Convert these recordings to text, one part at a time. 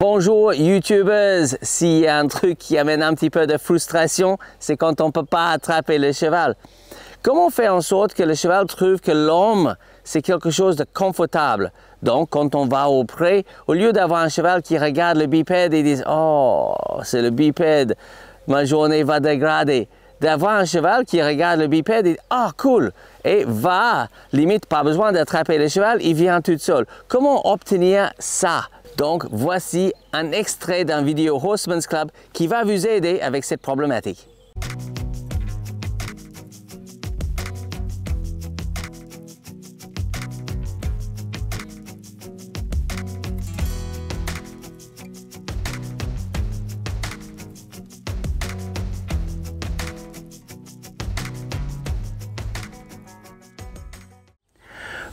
Bonjour YouTubers, s'il y a un truc qui amène un petit peu de frustration, c'est quand on ne peut pas attraper le cheval. Comment faire en sorte que le cheval trouve que l'homme, c'est quelque chose de confortable? Donc, quand on va au pré, au lieu d'avoir un cheval qui regarde le bipède et dit « Oh, c'est le bipède, ma journée va dégrader », d'avoir un cheval qui regarde le bipède et dit « Ah, cool !» et va, limite, pas besoin d'attraper le cheval, il vient tout seul. Comment obtenir ça? Donc, voici un extrait d'un vidéo Horseman's Club qui va vous aider avec cette problématique.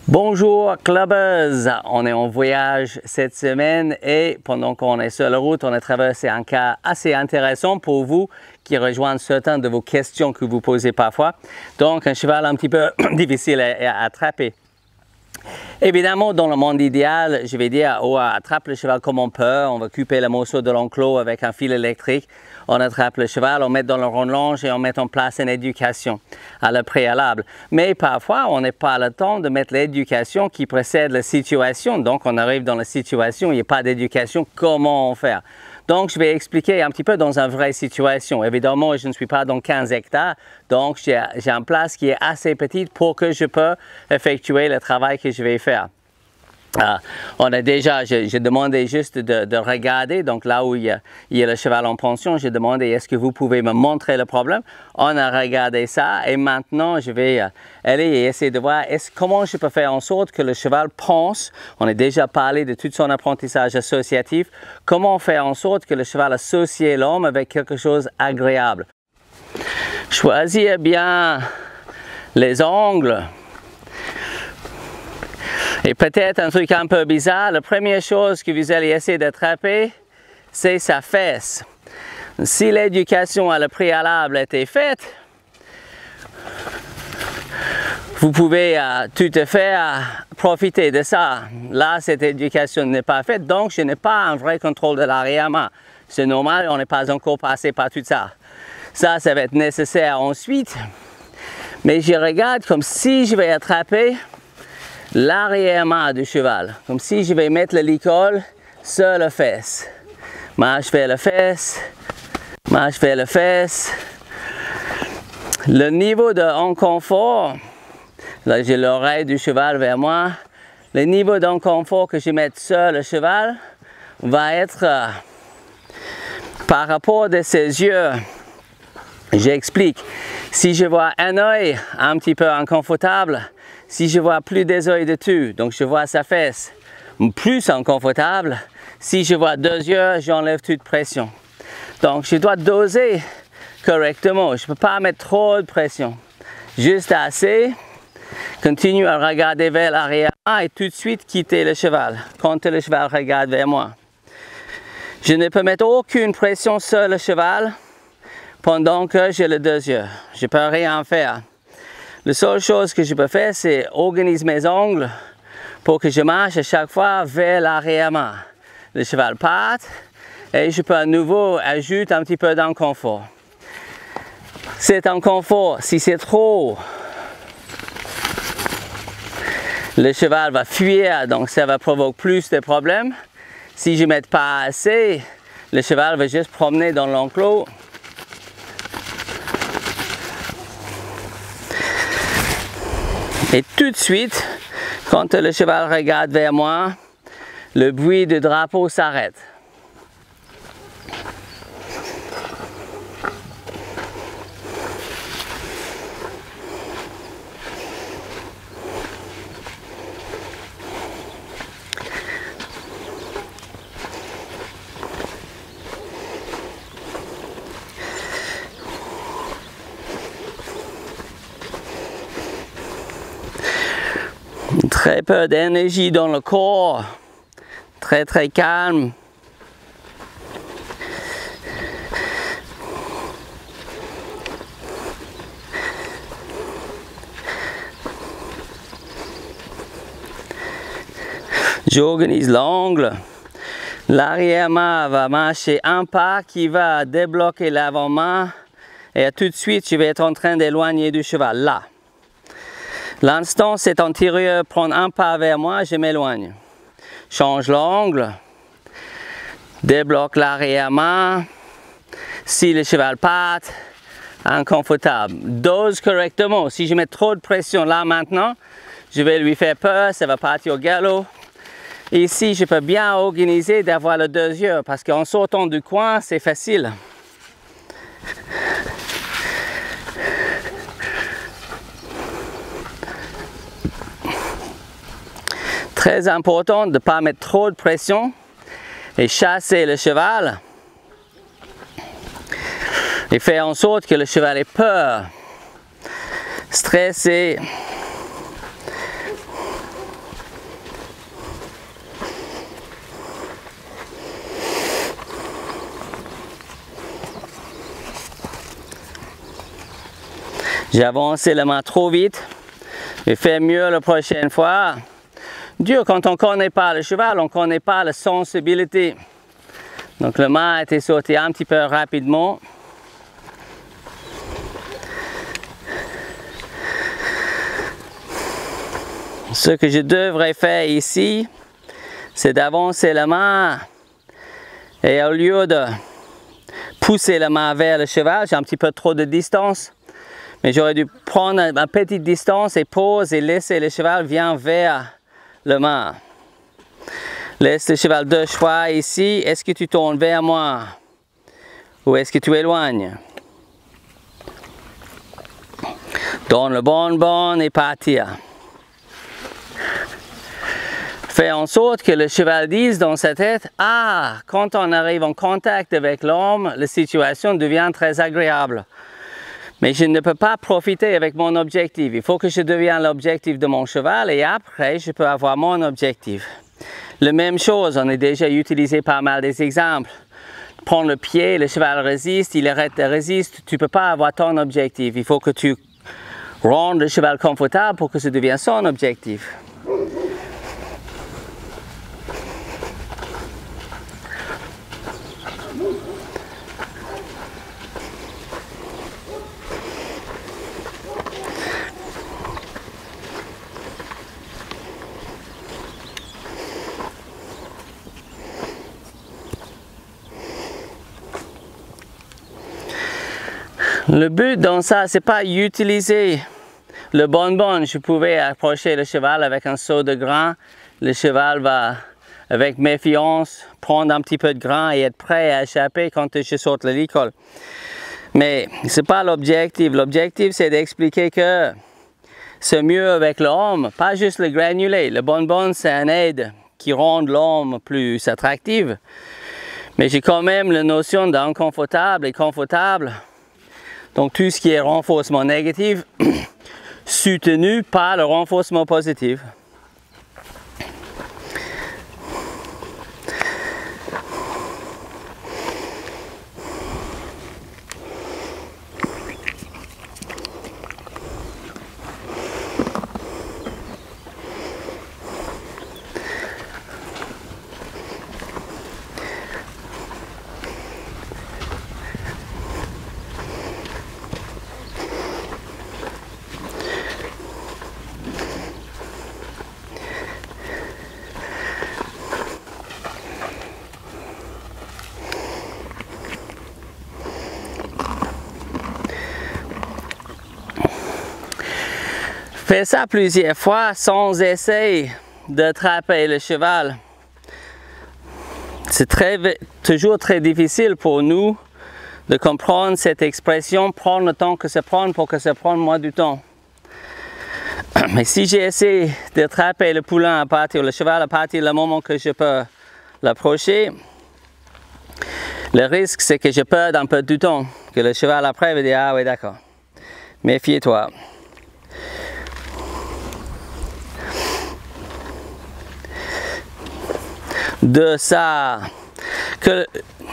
Bonjour clubbers, on est en voyage cette semaine et pendant qu'on est sur la route, on a traversé un cas assez intéressant pour vous qui rejoint certaines de vos questions que vous posez parfois. Donc un cheval un petit peu difficile à attraper. Évidemment, dans le monde idéal, je vais dire, on attrape le cheval comme on peut, on va couper le morceau de l'enclos avec un fil électrique, on attrape le cheval, on met dans le rond longe et on met en place une éducation à le préalable. Mais parfois, on n'a pas le temps de mettre l'éducation qui précède la situation. Donc, on arrive dans la situation, il n'y a pas d'éducation, comment faire? Donc, je vais expliquer un petit peu dans une vraie situation. Évidemment, je ne suis pas dans 15 hectares, donc j'ai une place qui est assez petite pour que je peux effectuer le travail que je vais faire. On a déjà, j'ai demandé juste de regarder, donc là où il y a le cheval en pension, j'ai demandé est-ce que vous pouvez me montrer le problème. On a regardé ça et maintenant je vais aller et essayer de voir comment je peux faire en sorte que le cheval pense. On a déjà parlé de tout son apprentissage associatif. Comment faire en sorte que le cheval associe l'homme avec quelque chose d'agréable. Choisir bien les angles. Et peut-être un truc un peu bizarre, la première chose que vous allez essayer d'attraper, c'est sa fesse. Si l'éducation à le préalable était faite, vous pouvez tout à fait profiter de ça. Là, cette éducation n'est pas faite, donc je n'ai pas un vrai contrôle de l'arrière-main. C'est normal, on n'est pas encore passé par tout ça. Ça va être nécessaire ensuite. Mais je regarde comme si je vais attraper l'arrière-main du cheval, comme si je vais mettre le licol sur la fesse. Marche vers la fesse, marche vers la fesse. Le niveau d'inconfort, là j'ai l'oreille du cheval vers moi, le niveau d'inconfort que je mets sur le cheval va être par rapport de ses yeux. J'explique. Si je vois un œil un petit peu inconfortable, si je vois plus des yeux dessus, donc je vois sa fesse plus inconfortable, si je vois deux yeux, j'enlève toute pression. Donc je dois doser correctement, je ne peux pas mettre trop de pression. Juste assez, continue à regarder vers l'arrière et tout de suite quitter le cheval, quand le cheval regarde vers moi. Je ne peux mettre aucune pression sur le cheval pendant que j'ai les deux yeux. Je ne peux rien faire. La seule chose que je peux faire, c'est organiser mes ongles pour que je marche à chaque fois vers l'arrière-main. Le cheval part et je peux à nouveau ajouter un petit peu d'inconfort. Cet inconfort, si c'est trop, le cheval va fuir, donc ça va provoquer plus de problèmes. Si je ne mets pas assez, le cheval va juste promener dans l'enclos. Et tout de suite, quand le cheval regarde vers moi, le bruit du drapeau s'arrête. Très peu d'énergie dans le corps, très calme. J'organise l'angle L'arrière-main va marcher un pas qui va débloquer l'avant-main et tout de suite je vais être en train d'éloigner du cheval, là. L'instant cet antérieur prend un pas vers moi, je m'éloigne. Change l'angle, débloque l'arrière-main. Si le cheval patte, inconfortable. Dose correctement. Si je mets trop de pression là maintenant, je vais lui faire peur, ça va partir au galop. Ici, je peux bien organiser d'avoir le 2 yeux parce qu'en sautant du coin, c'est facile. Très important de ne pas mettre trop de pression et chasser le cheval et faire en sorte que le cheval ait peur, stressé. J'ai avancé la main trop vite. Je vais faire mieux la prochaine fois. Dur quand on ne connaît pas le cheval, on ne connaît pas la sensibilité. Donc la main a été sortie un petit peu rapidement. Ce que je devrais faire ici, c'est d'avancer la main et au lieu de pousser la main vers le cheval, j'ai un petit peu trop de distance, mais j'aurais dû prendre une petite distance et pause et laisser le cheval venir vers la main. Laisse le cheval deux choix ici, est-ce que tu tournes vers moi ou est-ce que tu éloignes? Donne le bonbon et partir. Fais en sorte que le cheval dise dans sa tête, ah, quand on arrive en contact avec l'homme, la situation devient très agréable. Mais je ne peux pas profiter avec mon objectif. Il faut que je devienne l'objectif de mon cheval et après, je peux avoir mon objectif. La même chose, on a déjà utilisé pas mal des exemples. Prends le pied, le cheval résiste, il arrête de résister, tu ne peux pas avoir ton objectif. Il faut que tu rendes le cheval confortable pour que ça devienne son objectif. Le but dans ça, c'est pas utiliser le bonbon. Je pouvais approcher le cheval avec un seau de grain. Le cheval va, avec méfiance, prendre un petit peu de grain et être prêt à échapper quand je saute le licol. Mais c'est pas l'objectif. L'objectif, c'est d'expliquer que c'est mieux avec l'homme, pas juste le granulé. Le bonbon, c'est une aide qui rend l'homme plus attractif. Mais j'ai quand même la notion d'inconfortable et confortable. Donc tout ce qui est renforcement négatif, soutenu par le renforcement positif. Fais ça plusieurs fois sans essayer d'attraper le cheval. C'est toujours très difficile pour nous de comprendre cette expression, prendre le temps que ça prend pour que ça prenne moins du temps. Mais si j'essaie d'attraper le poulain à partir le cheval à partir du moment que je peux l'approcher, le risque c'est que je perde un peu du temps, que le cheval après va dire ah oui d'accord, méfie-toi. De ça, que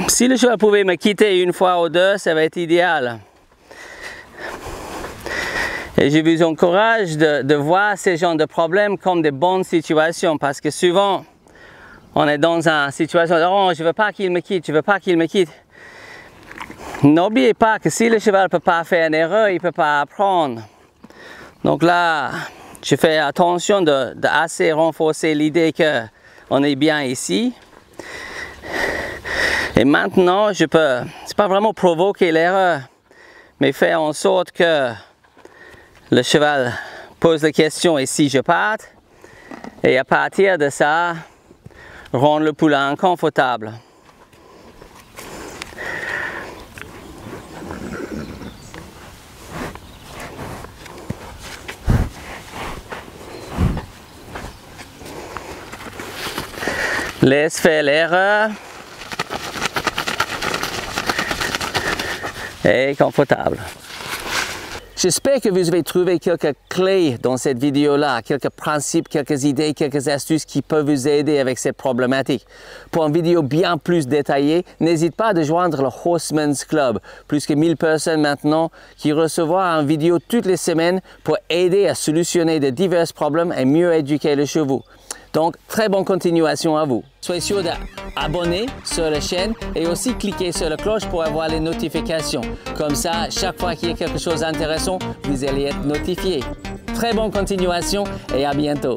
si le cheval pouvait me quitter une fois ou deux, ça va être idéal. Et je vous encourage de voir ces genres de problèmes comme des bonnes situations parce que souvent, on est dans une situation de « Oh, je ne veux pas qu'il me quitte, je ne veux pas qu'il me quitte ». N'oubliez pas que si le cheval ne peut pas faire une erreur, il ne peut pas apprendre. Donc là, je fais attention de assez renforcer l'idée qu'on est bien ici. Et maintenant, je peux, c'est pas vraiment provoquer l'erreur, mais faire en sorte que le cheval pose la question « et si je parte ?» et à partir de ça, rendre le poulain confortable. Laisse faire l'erreur. Et confortable. J'espère que vous avez trouvé quelques clés dans cette vidéo-là, quelques principes, quelques idées, quelques astuces qui peuvent vous aider avec cette problématique. Pour une vidéo bien plus détaillée, n'hésite pas à joindre le Horseman's Club. Plus que 1000 personnes maintenant qui recevront une vidéo toutes les semaines pour aider à solutionner de divers problèmes et mieux éduquer le cheval. Donc, très bonne continuation à vous. Soyez sûr d'abonner sur la chaîne et aussi cliquer sur la cloche pour avoir les notifications. Comme ça, chaque fois qu'il y a quelque chose d'intéressant, vous allez être notifié. Très bonne continuation et à bientôt.